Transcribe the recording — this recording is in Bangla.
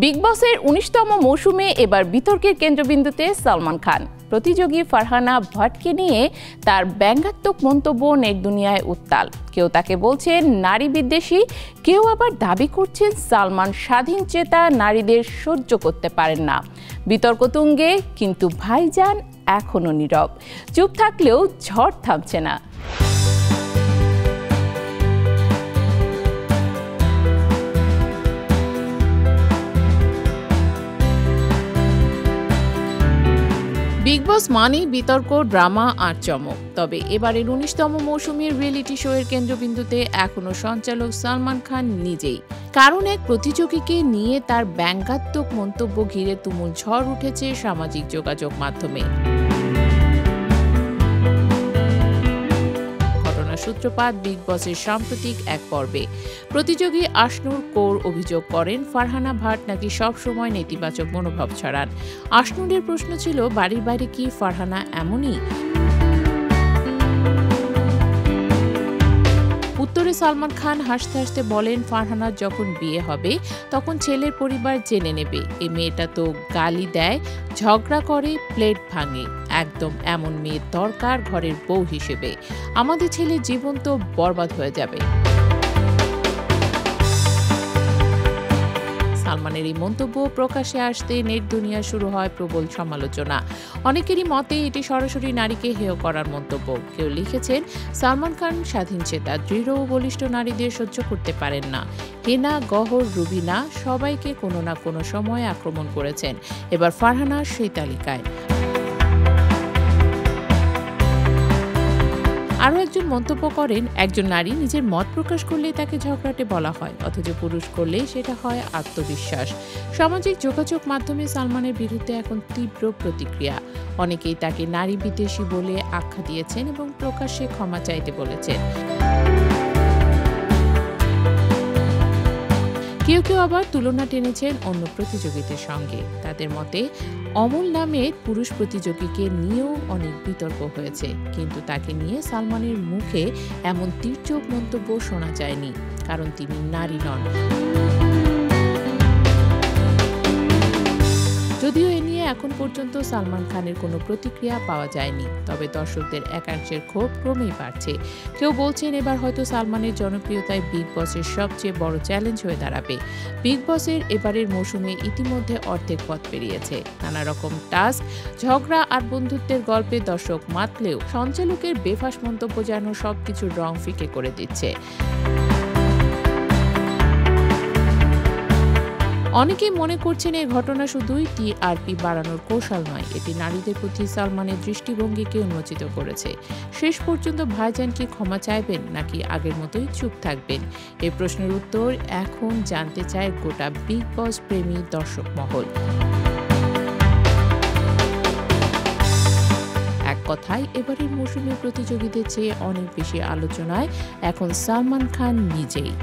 বিগ বসের ১৯তম মৌসুমে এবার বিতর্কের কেন্দ্রবিন্দুতে সালমান খান। প্রতিযোগী ফারহানা ভাটকে নিয়ে তার ব্যঙ্গাত্মক মন্তব্য নেট দুনিয়ায় উত্তাল। কেউ তাকে বলছেন নারী বিদ্বেষী, কেউ আবার দাবি করছেন সালমান স্বাধীন চেতা নারীদের সহ্য করতে পারেন না। বিতর্ক তুঙ্গে, কিন্তু ভাইজান এখনো নীরব। চুপ থাকলেও ঝড় থামছে না। বিগ বস মানেই বিতর্ক, ড্রামা আর চমক। তবে এবারের ১৯তম মৌসুমের রিয়েলিটি শো এর কেন্দ্রবিন্দুতে এখনো সঞ্চালক সালমান খান নিজেই। কারণ এক প্রতিযোগীকে নিয়ে তার ব্যঙ্গাত্মক মন্তব্য ঘিরে তুমুল ঝড় উঠেছে সামাজিক যোগাযোগ মাধ্যমে। সূত্রপাত বিগ বসের সাম্প্রতিক এক পর্বে। প্রতিযোগী আশনুর কৌর অভিযোগ করেন ফারহানা ভাট নাকি সবসময় নেতিবাচক মনোভাব ছড়ান। আশনুরের প্রশ্ন ছিল, বাড়ির বাইরে কি ফারহানা এমনই? উত্তরে সালমান খান হাসতে হাসতে বলেন, ফারহানার যখন বিয়ে হবে তখন ছেলের পরিবার জেনে নেবে এই মেয়েটা তো গালি দেয়, ঝগড়া করে, প্লেট ভাঙে। একদম এমন মেয়ে দরকার ঘরের বউ হিসেবে। আমাদের ছেলের জীবন তো বরবাদ হয়ে যাবে। সালমানের এই মন্তব্য প্রকাশ্যে আসতে নেট দুনিয়া শুরু হয় প্রবল সমালোচনা। অনেকেরই মতে এটি সরাসরি নারীকে হেয় করার মন্তব্য। কেউ লিখেছেন, সালমান খান স্বাধীন চেতা, দৃঢ় ও বলিষ্ঠ নারীদের সহ্য করতে পারেন না। হেনা, গহর, রুবিনা সবাইকে কোনো না কোনো সময় আক্রমণ করেছেন। এবার ফারহানা সেই তালিকায়। আরও একজন মন্তব্য করেন, একজন নারী নিজের মত প্রকাশ করলেই তাকে ঝগড়াটে বলা হয়, অথচ পুরুষ করলেই সেটা হয় আত্মবিশ্বাস। সামাজিক যোগাযোগ মাধ্যমে সালমানের বিরুদ্ধে এখন তীব্র প্রতিক্রিয়া। অনেকেই তাকে নারী বিদ্বেষী বলে আখ্যা দিয়েছেন এবং প্রকাশ্যে ক্ষমা চাইতে বলেছেন। কেউ কেউ আবার তুলনা টেনেছেন অন্য প্রতিযোগীদের সঙ্গে। তাদের মতে অমল নামের পুরুষ প্রতিযোগীকে নিয়েও অনেক বিতর্ক হয়েছে, কিন্তু তাকে নিয়ে সালমানের মুখে এমন তীর্যক মন্তব্য শোনা যায়নি, কারণ তিনি নারী নন। যদিও এ নিয়ে এখন পর্যন্ত সালমান খানের কোনো প্রতিক্রিয়া পাওয়া যায়নি, তবে দর্শকদের একাংশের ক্ষোভ ক্রমেই বাড়ছে। কেউ বলছেন এবার হয়তো সালমানের জনপ্রিয়তায় বিগ বসের সবচেয়ে বড় চ্যালেঞ্জ হয়ে দাঁড়াবে। বিগ বসের এবারের মৌসুমে ইতিমধ্যে অর্ধেক পথ পেরিয়েছে। নানা রকম টাস্ক, ঝগড়া আর বন্ধুত্বের গল্পে দর্শক মাতলেও সঞ্চালকের বেফাঁস মন্তব্য যেন সবকিছুর রং ফিকে করে দিচ্ছে। অনেকেই মনে করছেন এই ঘটনা শুধুই টিআরপি বাড়ানোর কৌশল নয়, এটি নারীদের প্রতি সালমানের দৃষ্টিভঙ্গিকে উন্মোচিত করেছে। শেষ পর্যন্ত ভাইজান কি ক্ষমা চাইবেন নাকি আগের মতোই চুপ থাকবেন? এই প্রশ্নের উত্তর এখন জানতে চায় গোটা বিগ বস প্রেমী দর্শক মহল। এক কথায় এবারের মৌসুমের প্রতিযোগীদের চেয়ে অনেক বেশি আলোচনায় এখন সালমান খান নিজেই।